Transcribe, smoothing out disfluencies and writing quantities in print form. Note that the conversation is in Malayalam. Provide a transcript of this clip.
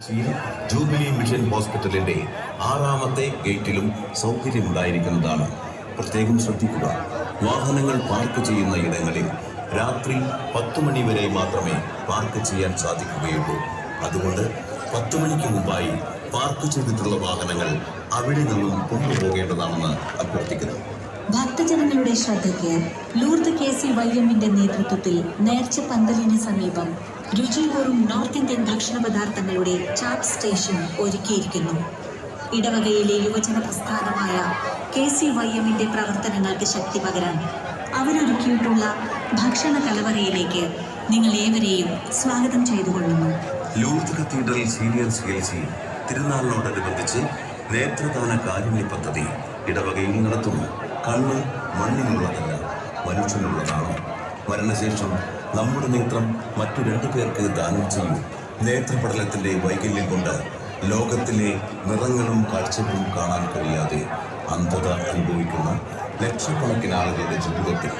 ജൂബിലി മിഷൻ ഹോസ്പിറ്റലിന്റെ 6ാമത്തെ ഗേറ്റിലും സൗകര്യമുണ്ടായിരിക്കുന്നതാണ്. പ്രത്യേകം ശ്രദ്ധിക്കുക, വാഹനങ്ങൾ പാർക്ക് ചെയ്യുന്ന ഇടങ്ങളിൽ രാത്രി 10 മണി വരെ മാത്രമേ പാർക്ക് ചെയ്യാൻ സാധിക്കുകയുള്ളൂ. അതുകൊണ്ട് 10 മണിക്ക് മുമ്പായി പാർക്ക് ചെയ്തിട്ടുള്ള വാഹനങ്ങൾ അവിടെ നിന്നും കൊണ്ടുപോകേണ്ടതാണെന്ന് അഭ്യർത്ഥിക്കുന്നു. ഭക്തജനങ്ങളുടെ ശ്രദ്ധയ്ക്ക് ലൂർദ് KCYMന്റെ നേതൃത്വത്തിൽ നേർച്ച പന്തലിന് സമീപം രുചിയൂറും നോർത്ത് ഇന്ത്യൻ ഭക്ഷണ പദാർത്ഥങ്ങളുടെ ചാറ്റ് സ്റ്റേഷൻ ഒരുക്കിയിരിക്കുന്നു. ഇടവകയിലെ യുവജന പ്രസ്ഥാനമായ KCYMന്റെ പ്രവർത്തനങ്ങൾക്ക് ശക്തി പകരാൻ അവരൊരുക്കിയിട്ടുള്ള ഭക്ഷണ കലവറയിലേക്ക് നിങ്ങൾ ഏവരെയും സ്വാഗതം ചെയ്തുകൊള്ളുന്നു. ലൂർദ് കത്തീഡ്രൽ സീനിയർ CLC തിരുനാളിനോടനുബന്ധിച്ച് നേത്രദാന കാരുണ്യ പദ്ധതി ഇടവകയിൽ നടത്തുന്നു. കണ്ണ് മണ്ണിനുള്ളതല്ല, മനുഷ്യനുള്ളതാണ്. മരണശേഷം നമ്മുടെ നേത്രം മറ്റു 2 പേർക്ക് ദാനം ചെയ്യും. നേത്രപടലത്തിന്റെ വൈകല്യം കൊണ്ട് ലോകത്തിലെ നിറങ്ങളും കാഴ്ചകളും കാണാൻ കഴിയാതെ അന്ധത അനുഭവിക്കുന്ന ലക്ഷക്കണക്കിന് ആളുകളുടെ ജീവിതത്തിൽ